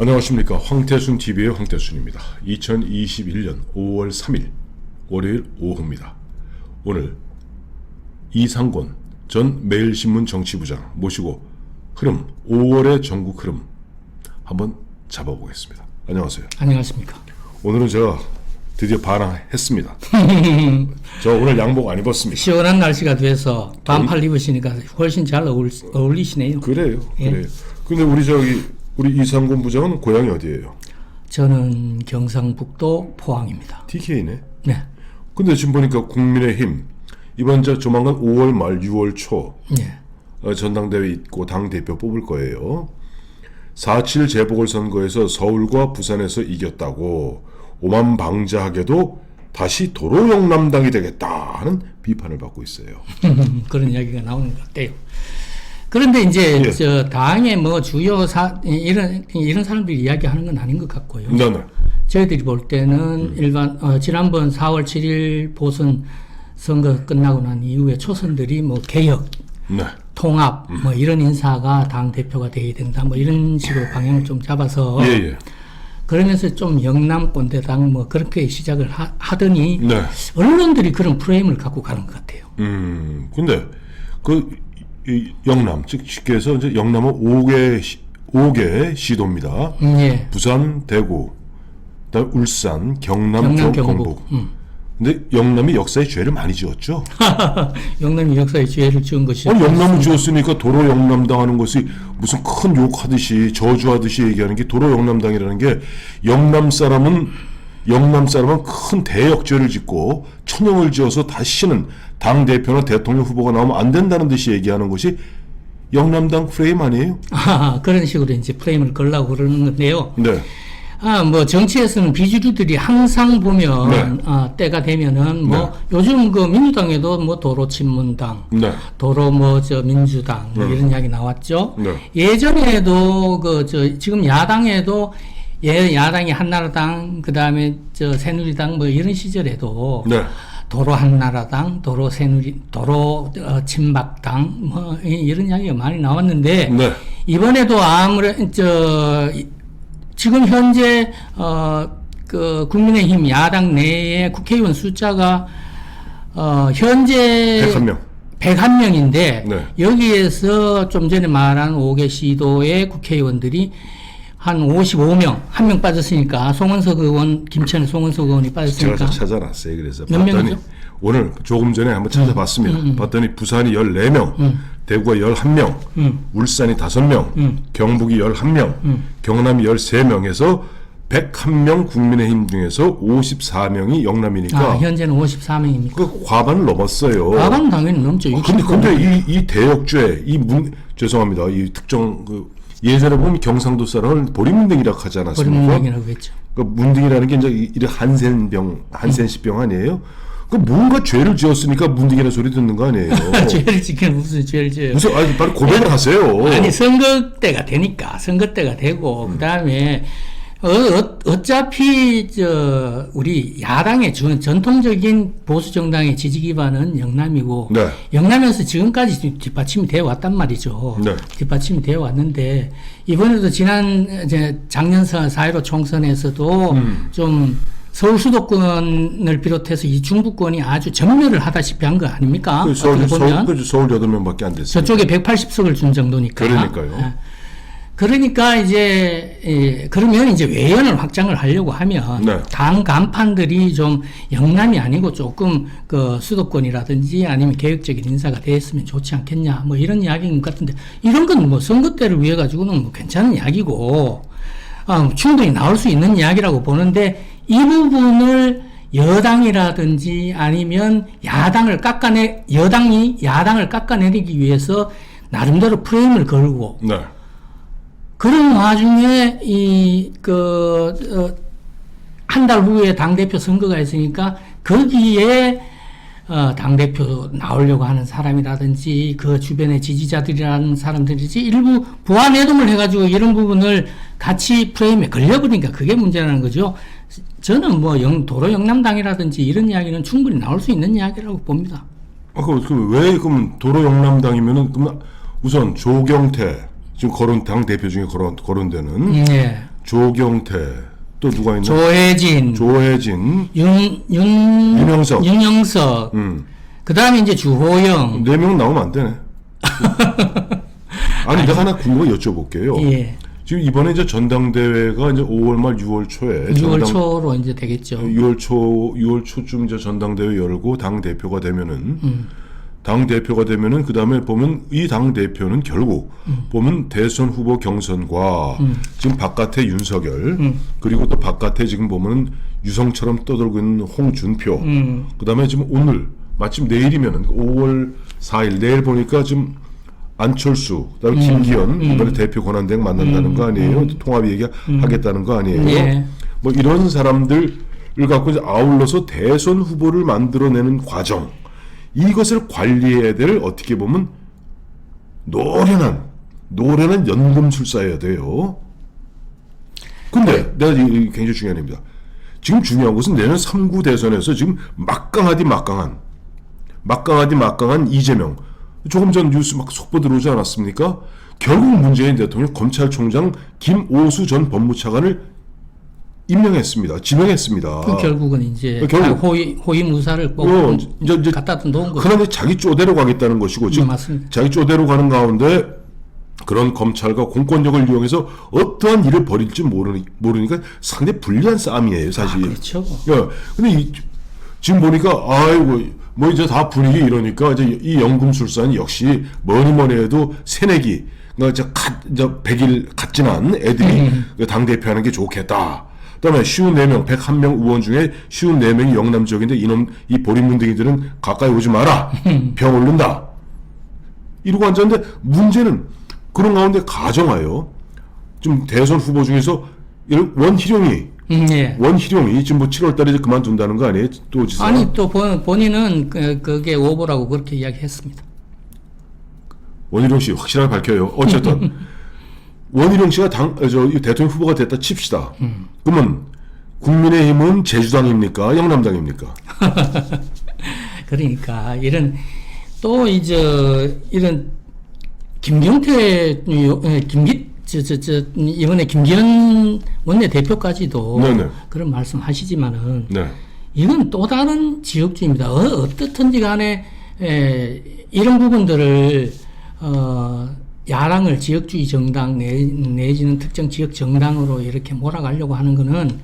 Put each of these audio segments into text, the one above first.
안녕하십니까. 황태순 TV의 황태순입니다. 2021년 5월 3일 월요일 오후입니다. 오늘 이상권 전 매일신문 정치부장 모시고 흐름 5월의 전국 흐름 한번 잡아보겠습니다. 안녕하세요. 안녕하십니까. 오늘은 제가 드디어 반항했습니다. 저 오늘 양복 안 입었습니다. 시원한 날씨가 돼서 반팔 입으시니까 훨씬 잘 어울리시네요. 그래요. 예. 그래요. 근데 우리 이상권 부장은 고향이 어디예요? 저는 경상북도 포항입니다. TK네. 네. 근데 지금 보니까 국민의힘 이번 조만간 5월 말 6월 초 네. 전당대회 있고 당대표 뽑을 거예요. 4.7 재보궐선거에서 서울과 부산에서 이겼다고 오만방자하게도 다시 도로영남당이 되겠다 하는 비판을 받고 있어요. 그런 이야기가 나오는 것 같아요. 그런데 이제 예. 저 당의 뭐 주요 이런 사람들이 이야기하는 건 아닌 것 같고요. 네. 저희들이 볼 때는 지난번 4월 7일 보선 선거 끝나고 난 이후에 초선들이 뭐 개혁, 네. 통합 뭐 이런 인사가 당 대표가 돼야 된다 뭐 이런 식으로 방향을 좀 잡아서 예. 그러면서 좀 영남 꼰대당 뭐 그렇게 시작을 하더니 네. 언론들이 그런 프레임을 갖고 가는 것 같아요. 근데 이 영남 즉 쉽게 해서 이제 영남은 5개 시도입니다. 예. 부산, 대구, 그다음 울산, 경남, 경북. 근데 영남이 역사에 죄를 많이 지었죠. 영남이 역사에 죄를 지은 것이. 영남을 지었으니까 도로 영남당 하는 것이 무슨 큰 욕하듯이 저주하듯이 얘기하는 게 도로 영남당이라는 게 영남 사람은 큰 대역죄를 짓고 천형을 지어서 다시는 당 대표나 대통령 후보가 나오면 안 된다는 듯이 얘기하는 것이 영남당 프레임 아니에요? 그런 식으로 이제 프레임을 걸라고 그러는 건데요. 네. 뭐 정치에서는 비주류들이 항상 보면 네. 때가 되면은 뭐 네. 요즘 그 민주당에도 뭐 도로 친문당, 네. 도로 뭐 민주당 뭐 이런 이야기 나왔죠. 네. 예전에도 지금 야당에도 야당이 한나라당 그다음에 새누리당 뭐 이런 시절에도 네. 도로 한나라당, 도로 새누리, 도로 친박당 뭐 이런 이야기가 많이 나왔는데 네. 이번에도 지금 현재 국민의힘 야당 내에 국회의원 숫자가 현재 101명인데 네. 여기에서 좀 전에 말한 5개 시도의 국회의원들이 한 55명, 한 명 빠졌으니까 김천의 송원석 의원이 빠졌으니까 제가 찾아놨어요. 그래서 몇 봤더니 명이죠? 오늘 조금 전에 한번 찾아봤습니다. 봤더니 부산이 14명, 대구가 11명, 울산이 5명, 경북이 11명, 경남이 13명에서 101명 국민의힘 중에서 54명이 영남이니까 현재는 54명입니까? 그 과반을 넘었어요. 과반 당연히 넘죠. 근데 이 대역죄, 죄송합니다. 이 특정 예전에 보면 경상도 사람을 보리문딩이라고 하지 않았습니까? 보리문딩이라고 했죠. 그 문딩이라는 게 이제 이런 한센시병 아니에요? 그 뭔가 죄를 지었으니까 문딩이라는 소리 듣는 거 아니에요? 죄를 지키는 무슨 죄를 지어요? 빨리 고백을 하세요. 아니 선거 때가 되고 그다음에 어차피 우리 야당의 전통적인 보수 정당의 지지 기반은 영남이고 네. 영남에서 지금까지 뒷받침이 되어 왔단 말이죠. 네. 뒷받침이 되어 왔는데 이번에도 작년 4.15 총선에서도 좀 서울 수도권을 비롯해서 이 중부권이 아주 전멸을 하다시피 한 거 아닙니까? 서울 8명밖에 안 됐어요. 저쪽에 180석을 준 정도니까. 그러니까요. 그러니까 그러면 이제 외연을 확장을 하려고 하면 네. 당 간판들이 좀 영남이 아니고 조금 수도권이라든지 아니면 개혁적인 인사가 됐으면 좋지 않겠냐 뭐 이런 이야기인 것 같은데 이런 건 뭐 선거 때를 위해 가지고는 뭐 괜찮은 이야기고 충분히 나올 수 있는 이야기라고 보는데 이 부분을 여당이라든지 아니면 여당이 야당을 깎아내리기 위해서 나름대로 프레임을 걸고 네. 그런 와중에 한 달 후에 당대표 선거가 있으니까 거기에 당대표 나오려고 하는 사람이라든지 그 주변의 지지자들이라는 사람들이지 일부 부안해동을 해가지고 이런 부분을 같이 프레임에 걸려버리니까 그게 문제라는 거죠. 저는 뭐 도로 영남당이라든지 이런 이야기는 충분히 나올 수 있는 이야기라고 봅니다. 그럼 도로 영남당이면은 우선 조경태 지금 당 대표 중에 거론되는 네. 조경태, 또 누가 있나? 조혜진, 윤영석. 윤영석. 그 다음에 이제 주호영. 4명 나오면 안 되네. 아니, 내가 하나 궁금한 거 여쭤볼게요. 예. 지금 이번에 이제 전당대회가 이제 5월 말 6월 초에 6월 초로 이제 되겠죠. 6월 초쯤 이제 전당대회 열고 당 대표가 되면은 그 다음에 보면 이 당 대표는 결국 보면 대선 후보 경선과 지금 바깥에 윤석열 그리고 또 바깥에 지금 보면 유성처럼 떠들고 있는 홍준표 그 다음에 지금 오늘 마침 내일이면은 5월 4일 내일 보니까 지금 안철수, 그다음에 김기현 이번에 대표 권한대행 만난다는 거 아니에요? 통합 얘기하겠다는 거 아니에요? 예. 뭐 이런 사람들을 갖고 이제 아울러서 대선 후보를 만들어내는 과정, 이것을 관리해야 될 어떻게 보면 노련한 연금술사여야 돼요. 근데 내가 이게 굉장히 중요한 겁니다. 지금 중요한 것은 내년 3구 대선에서 지금 막강하디 막강한 이재명. 조금 전 뉴스 막 속보 들어오지 않았습니까? 결국 문재인 대통령 검찰총장 김오수 전 법무차관을 지명했습니다. 그 결국은 이제 호위무사를 꼭 이제 갖다 놓은 거죠. 그런데 자기 쪼대로 가겠다는 것이고 지금 맞습니다. 자기 쪼대로 가는 가운데 그런 검찰과 공권력을 이용해서 어떠한 일을 벌일지 모르니까 상당히 불리한 싸움이에요, 사실. 그렇죠. 예. 근데 지금 보니까 아이고 뭐 이제 다 분위기 이러니까 이제 이 연금술사는 역시 뭐니 해도 새내기 그러니까 이제 100일 갓 지난 애들이 당 대표하는 게 좋겠다. 그다음에 쉬운 4명, 101명 의원 중에 쉬운 4명이 영남 지역인데 이 보리문둥이들은 가까이 오지 마라. 병 오른다. 이러고 앉았는데 문제는 그런 가운데 가정하여 좀 대선 후보 중에서 원희룡이 지금 뭐 7월달에 이제 그만둔다는 거 아니에요? 또 지사. 아니 또 본인은 그게 오보라고 그렇게 이야기했습니다. 원희룡 씨 확실하게 밝혀요. 어쨌든 원희룡 씨가 대통령 후보가 됐다 칩시다. 그러면 국민의힘은 제주당입니까? 영남당입니까? 그러니까 이런 김경태 이번에 김기현 원내대표까지도 네네. 그런 말씀하시지만은 네. 이건 또 다른 지역주의입니다. 어떻든지 간에 이런 부분들을 야당을 지역주의 정당 내지는 특정 지역 정당으로 이렇게 몰아가려고 하는 거는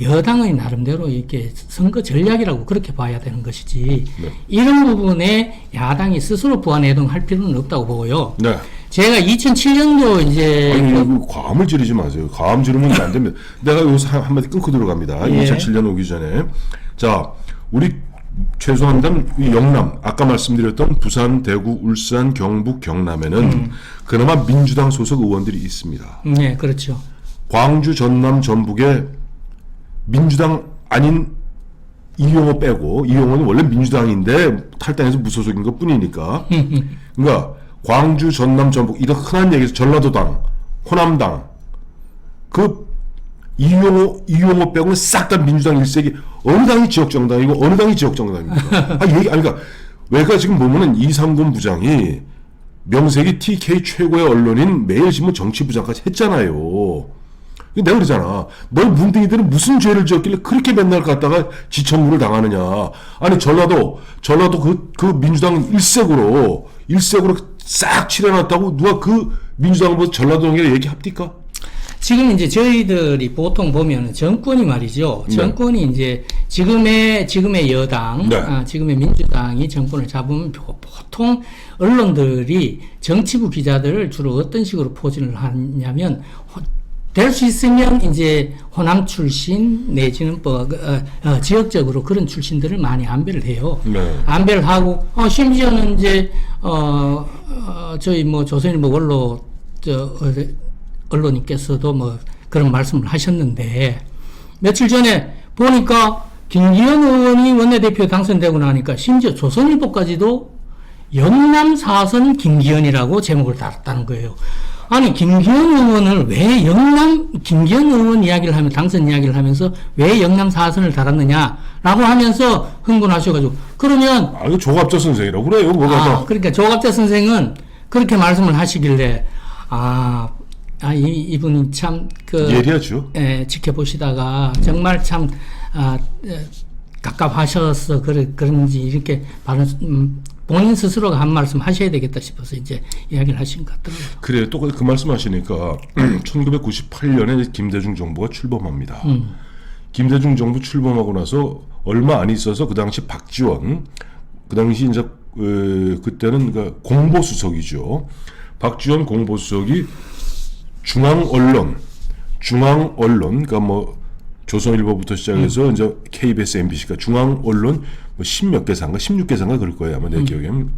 여당의 나름대로 이렇게 선거 전략이라고 그렇게 봐야 되는 것이지 이런 부분에 야당이 스스로 부안해동할 필요는 없다고 보고요. 네. 제가 2007년도 이제 아니, 과음을 지르지 마세요. 과음 지르면 안 됩니다. 내가 여기서 한마디 끊고 들어갑니다. 2007년 오기 전에. 자, 우리 최소한담 영남, 아까 말씀드렸던 부산, 대구, 울산, 경북, 경남에는 그나마 민주당 소속 의원들이 있습니다. 네, 그렇죠. 광주, 전남, 전북에 민주당 아닌 이용호 빼고, 이용호는 원래 민주당인데 탈당해서 무소속인 것 뿐이니까. 그러니까 광주, 전남, 전북 이런 흔한 얘기에서 전라도당, 호남당 그 이용호 빼고는 싹 다 민주당 일색이 어느 당이 지역정당이고 어느 당이 지역정당입니까? 그러니까 왜가 지금 보면은 이상곤 부장이 명색이 TK 최고의 언론인 매일신문 정치부장까지 했잖아요. 내가 그러잖아. 너희 문둥이들은 무슨 죄를 지었길래 그렇게 맨날 갔다가 지천구를 당하느냐. 아니 전라도 그 민주당 일색으로 싹 칠해놨다고 누가 그 민주당을 보고 전라도에 얘기합니까? 지금 이제 저희들이 보통 보면 정권이 말이죠. 정권이 이제 지금의 여당, 지금의 민주당이 정권을 잡으면 보통 언론들이 정치부 기자들을 주로 어떤 식으로 포진을 하냐면 될 수 있으면 이제 호남 출신 내지는 지역적으로 그런 출신들을 많이 안배를 해요. 안배를 하고 심지어는 이제 저희 뭐 조선일보 원로 언론님께서도 뭐 그런 말씀을 하셨는데 며칠 전에 보니까 김기현 의원이 원내대표 당선되고 나니까 심지어 조선일보까지도 영남 4선 김기현이라고 제목을 달았다는 거예요. 아니 김기현 의원을 왜 김기현 의원 이야기를 하면 당선 이야기를 하면서 왜 영남 4선을 달았느냐라고 하면서 흥분하셔가지고 그러면 이거 조갑자 선생이라고 그래요. 그러니까 조갑자 선생은 그렇게 말씀을 하시길래 이분이 참 예리하죠. 지켜보시다가 정말 참 갑갑하셔서 그런지 이렇게 본인 스스로가 한 말씀 하셔야 되겠다 싶어서 이제 이야기를 하신 것 같더라고요. 그래요. 또 그 말씀하시니까 1998년에 김대중 정부가 출범합니다. 김대중 정부 출범하고 나서 얼마 안 있어서 그 당시 박지원, 그 당시 이제 그때는 그 공보수석이죠. 박지원 공보수석이 중앙 언론, 그러니까 뭐 조선일보부터 시작해서 이제 KBS, MBC가 중앙 언론 뭐 10몇 개사인가 16개사인가 그럴 거예요 아마 내 기억에는.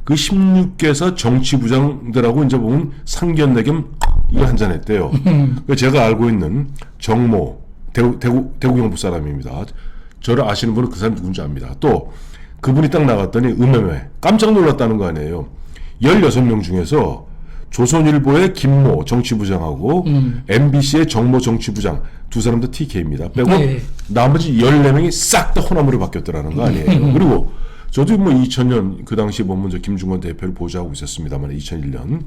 그 16개사 정치부장들하고 이제 보면 상견례겸 이거 한잔 했대요. 제가 알고 있는 정모 대구 경북 사람입니다. 저를 아시는 분은 그 사람 누군지 압니다. 또 그분이 딱 나갔더니 음메메 깜짝 놀랐다는 거 아니에요. 16명 중에서 조선일보의 김모 정치부장하고 MBC의 정모 정치부장 두 사람 다 TK입니다. 빼고 나머지 14명이 싹 다 호남으로 바뀌었더라는 거 아니에요. 그리고 저도 뭐 2000년 그 당시 보면 저 김중건 대표를 보좌하고 있었습니다만 2001년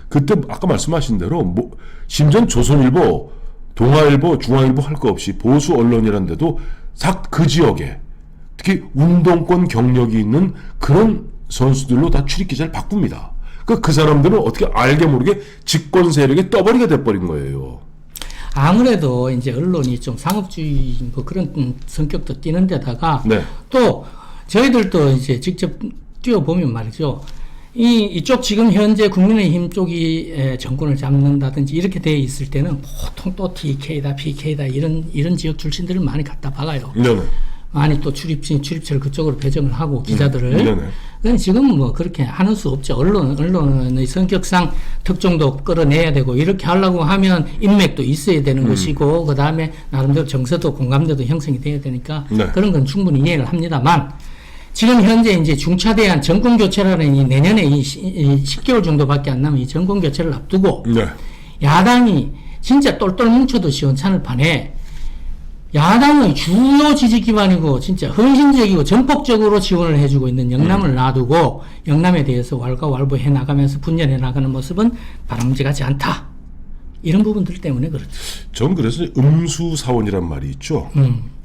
그때 아까 말씀하신 대로 뭐 심지어 조선일보, 동아일보, 중앙일보 할 거 없이 보수 언론이란데도 싹 그 지역에 특히 운동권 경력이 있는 그런 선수들로 다 출입 기자를 바꿉니다. 그 사람들은 어떻게 알게 모르게 집권 세력에 떠버리게 돼버린 거예요. 아무래도 이제 언론이 좀 상업주의 뭐 그런 성격도 띠는 데다가 또 저희들도 이제 직접 뛰어보면 말이죠. 이쪽 지금 현재 국민의힘 쪽이 정권을 잡는다든지 이렇게 돼 있을 때는 보통 또 TK다, PK다 이런 지역 출신들을 많이 갖다 박아요. 많이 또 출입처를 그쪽으로 배정을 하고 기자들을. 지금은 뭐 그렇게 하는 수 없죠. 언론의 성격상 특종도 끌어내야 되고 이렇게 하려고 하면 인맥도 있어야 되는 것이고 그 다음에 나름대로 정서도 공감대도 형성이 돼야 되니까 그런 건 충분히 이해를 합니다만 지금 현재 이제 중차대한 정권 교체라는 이 내년에 이 10개월 정도밖에 안 남은 이 정권 교체를 앞두고 야당이 진짜 똘똘 뭉쳐도 시원찮을 판에 야당의 주요 지지 기반이고 진짜 헌신적이고 전폭적으로 지원을 해주고 있는 영남을 놔두고 영남에 대해서 왈가왈부해 나가면서 분열해 나가는 모습은 바람직하지 않다. 이런 부분들 때문에 그렇죠. 전 그래서 음수사원이란 말이 있죠.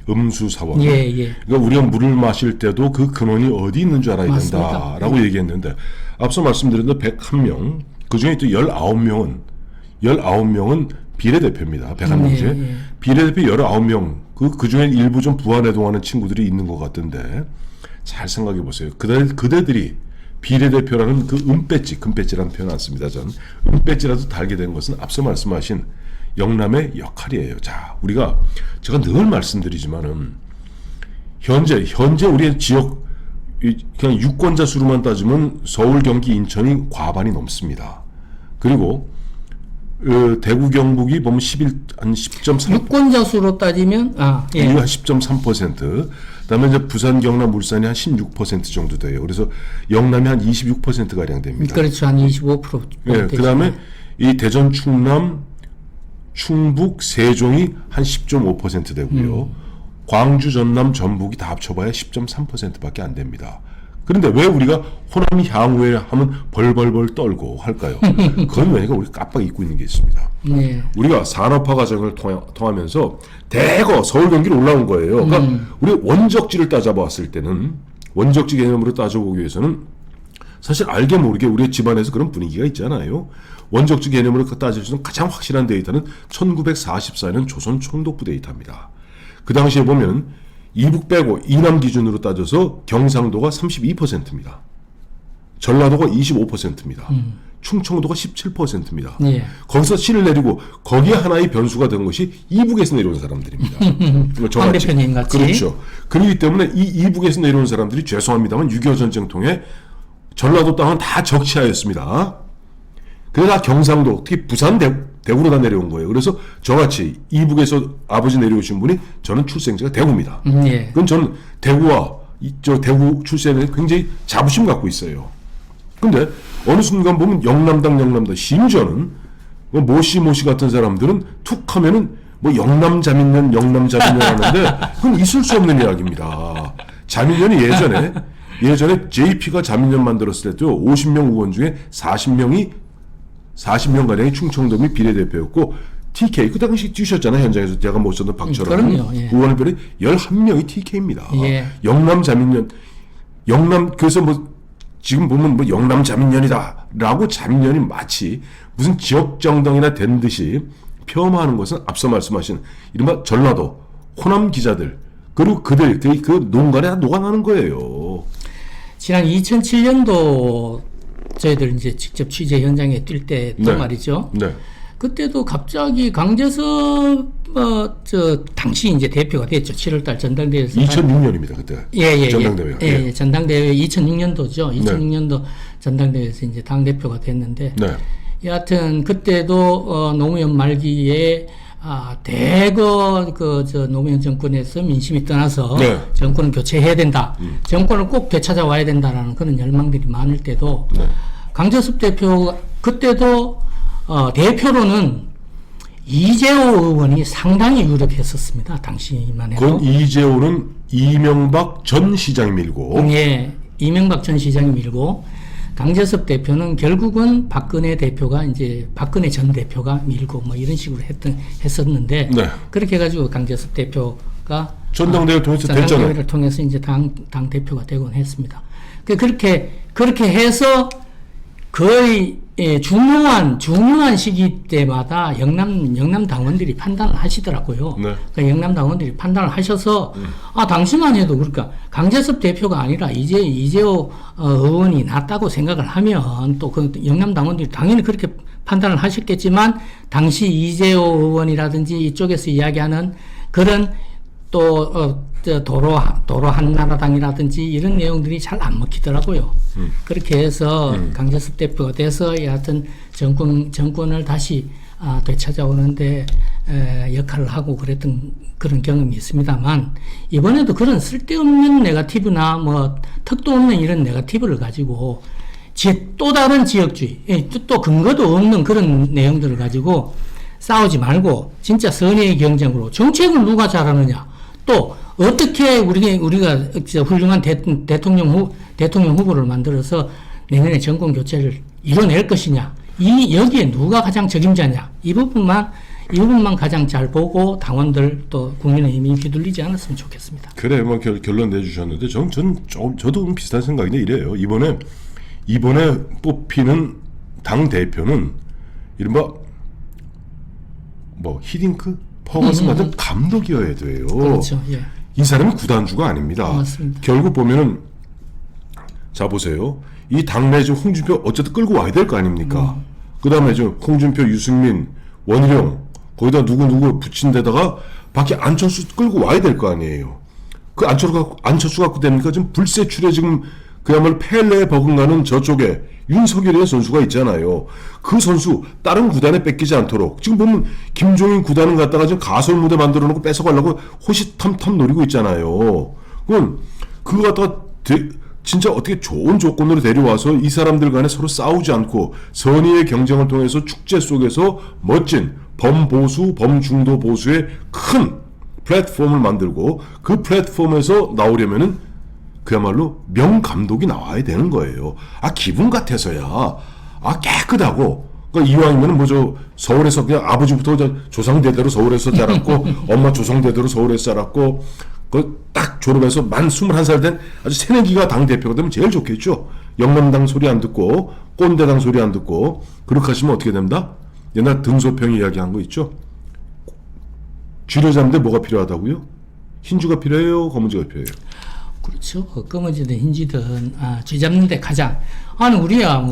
음수사원. 그러니까 우리가 물을 마실 때도 그 근원이 어디 있는 줄 알아야 된다라고 얘기했는데 앞서 말씀드린 대로 101명 그중에 또 19명은 비례대표입니다. 101명째. 비례대표 19명. 그 중에 일부 좀 부안해동하는 친구들이 있는 것 같던데 잘 생각해 보세요. 그대들이 비례대표라는 그 금배지라는 표현 안 씁니다. 전 은배지라도 달게 된 것은 앞서 말씀하신 영남의 역할이에요. 자, 제가 늘 말씀드리지만은 현재 우리의 지역 그냥 유권자 수로만 따지면 서울, 경기, 인천이 과반이 넘습니다. 그리고 대구 경북이 보면 한 10.3% 유권자 수로 따지면 한 10.3%. 그다음에 이제 부산, 경남, 울산이 한 16% 정도 돼요. 그래서 영남이 한 26% 가량 됩니다. 그렇죠, 한 25%. 그다음에 이 대전, 충남, 충북, 세종이 한 10.5% 되고요. 광주, 전남, 전북이 다 합쳐봐야 10.3%밖에 안 됩니다. 그런데 왜 우리가 호남 향후에 하면 벌벌벌 떨고 할까요? 그건 왜냐면 우리 깜빡 잊고 있는 게 있습니다. 우리가 산업화 과정을 통하면서 대거 서울 경기로 올라온 거예요. 그러니까 우리 원적지를 따져봤을 때는 원적지 개념으로 따져보기 위해서는 사실 알게 모르게 우리 집안에서 그런 분위기가 있잖아요. 원적지 개념으로 따질 수 있는 가장 확실한 데이터는 1944년 조선 총독부 데이터입니다. 그 당시에 보면 이북 빼고 이남 기준으로 따져서 경상도가 32%입니다. 전라도가 25%입니다. 충청도가 17%입니다. 거기서 실을 내리고 거기에 하나의 변수가 된 것이 이북에서 내려온 사람들입니다. 황 대표님 같이. 그렇죠. 그렇기 때문에 이 이북에서 내려온 사람들이 죄송합니다만 6.25 전쟁 통해 전라도 땅은 다 적시하였습니다. 그래서 다 경상도, 특히 부산, 대구로 다 내려온 거예요. 그래서 저같이 이북에서 아버지 내려오신 분이 저는 출생지가 대구입니다. 그럼 저는 대구 출생에 굉장히 자부심 갖고 있어요. 근데 어느 순간 보면 영남당 심지어는 뭐 모시 같은 사람들은 툭 하면은 뭐 영남자민련 하는데 그건 있을 수 없는 이야기입니다. 자민련이 예전에 JP가 자민련 만들었을 때도 50명 의원 중에 40명이 40년가량의 충청도민 비례대표였고 TK 그 당시 뛰셨잖아요. 현장에서 제가 못 썼던 박철원 그럼요. 예. 의원을 비롯해 11명이 TK입니다. 예. 영남 자민련 그래서 뭐 지금 보면 뭐 영남 자민련이다라고 자민련이 마치 무슨 지역 정당이나 된 듯이 폄하하는 것은 앞서 말씀하신 이른바 전라도 호남 기자들 그리고 그들 그 농간에 다 녹아나는 거예요. 지난 2007년도 저희들 이제 직접 취재 현장에 뛸 때 또 네. 말이죠. 네. 그때도 갑자기 강재섭 당시 이제 대표가 됐죠. 7월달 전당대회에서 2006년입니다 그때. 전당대회가. 예, 전당대회 2006년도죠. 2006년도 전당대회에서 이제 당 대표가 됐는데 네. 여하튼 그때도 노무현 말기에 대거 노무현 정권에서 민심이 떠나서 네. 정권을 교체해야 된다. 정권을 꼭 되찾아와야 된다라는 그런 열망들이 많을 때도 네. 강재섭 대표가 그때도 대표로는 이재호 의원이 상당히 유력했었습니다. 당시만 해도. 그건 이재호는 이명박 전 시장이 밀고 예, 이명박 전 시장이 밀고 강재섭 대표는 결국은 박근혜 대표가 이제 박근혜 전 대표가 밀고 뭐 이런 식으로 했었는데 네. 그렇게 해가지고 강재섭 대표가 전당대회를 통해서 됐잖아요. 전당대회를 통해서 이제 당 대표가 되곤 했습니다. 그렇게 해서 거의 중요한 시기 때마다 영남 당원들이 판단을 하시더라고요. 네. 그러니까 영남 당원들이 판단을 하셔서 당시만 해도 그러니까 강재섭 대표가 아니라 이재호 의원이 낫다고 생각을 하면 또 그 영남 당원들이 당연히 그렇게 판단을 하셨겠지만 당시 이재호 의원이라든지 이쪽에서 이야기하는 그런 또 도로 한나라당이라든지 이런 내용들이 잘 안 먹히더라고요. 그렇게 해서 강재섭 대표가 돼서 여하튼 정권을 다시 되찾아오는데 역할을 하고 그랬던 그런 경험이 있습니다만 이번에도 그런 쓸데없는 네거티브나 뭐 턱도 없는 이런 네거티브를 가지고 또 다른 지역주의 또 근거도 없는 그런 내용들을 가지고 싸우지 말고 진짜 선의의 경쟁으로 정책을 누가 잘하느냐 또 어떻게 우리가 훌륭한 대통령 후보를 만들어서 내년에 정권 교체를 이뤄낼 것이냐 여기에 누가 가장 적임자냐 이 부분만 가장 잘 보고 당원들 또 국민의힘이 휘둘리지 않았으면 좋겠습니다. 그래 뭐 결론 내주셨는데 저도 좀 비슷한 생각인데 이래요. 이번에 뽑히는 당 대표는 이른바 뭐 히딩크, 퍼거슨 같은 감독이어야 돼요. 그렇죠. 예. 이 사람은 구단주가 아닙니다. 맞습니다. 결국 보면은 자 보세요. 이 당내 지금 홍준표 어쨌든 끌고 와야 될 거 아닙니까? 그다음에 지금 홍준표, 유승민, 원희룡 거기다 누구 붙인 데다가 밖에 안철수 끌고 와야 될 거 아니에요. 그 안철수 갖고 됩니까? 지금 불세출에 지금 그야말로 펠레에 버금가는 저쪽에 윤석열이라는 선수가 있잖아요. 그 선수 다른 구단에 뺏기지 않도록 지금 보면 김종인 구단을 갖다가 지금 가설 무대 만들어 놓고 뺏어가려고 호시탐탐 노리고 있잖아요. 그건 그거 갖다가 진짜 어떻게 좋은 조건으로 데려와서 이 사람들 간에 서로 싸우지 않고 선의의 경쟁을 통해서 축제 속에서 멋진 범보수, 범중도 보수의 큰 플랫폼을 만들고 그 플랫폼에서 나오려면은 그야말로 명감독이 나와야 되는 거예요. 기분 같아서야 깨끗하고 그러니까 이왕이면은 뭐 서울에서 그냥 아버지부터 조상대대로 서울에서 자랐고 엄마 조상대대로 서울에서 자랐고 딱 졸업해서 만 21살 된 아주 새내기가 당대표가 되면 제일 좋겠죠. 영남당 소리 안 듣고 꼰대당 소리 안 듣고 그렇게 하시면 어떻게 됩니다? 옛날 등소평이 이야기한 거 있죠. 쥐를 잡는데 뭐가 필요하다고요? 흰쥐가 필요해요? 검은쥐가 필요해요? 그렇죠. 검은지든 흰지든 쥐 잡는데 가장 우리야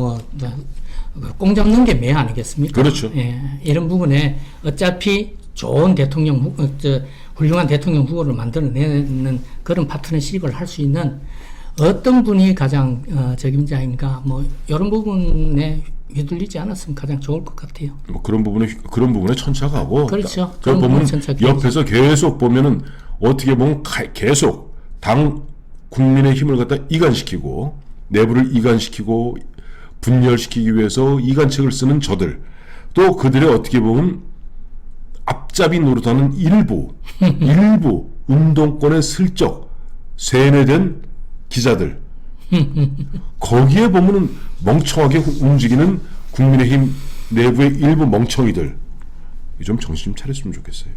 꽁 잡는 게 매 아니겠습니까? 그렇죠. 예, 이런 부분에 어차피 좋은 훌륭한 대통령 후보를 만들어내는 그런 파트너십을 할 수 있는 어떤 분이 가장 적임자인가 뭐 이런 부분에 휘둘리지 않았으면 가장 좋을 것 같아요. 뭐 그런 부분에 천착하고 그렇죠. 그걸 보면 옆에서 계속 보면은 어떻게 보면 계속 당 국민의 힘을 갖다 이간시키고 내부를 이간시키고 분열시키기 위해서 이간책을 쓰는 저들 또 그들의 어떻게 보면 앞잡이 노릇하는 일부 운동권에 슬쩍 세뇌된 기자들 거기에 보면은 멍청하게 움직이는 국민의힘 내부의 일부 멍청이들 좀 정신 좀 차렸으면 좋겠어요.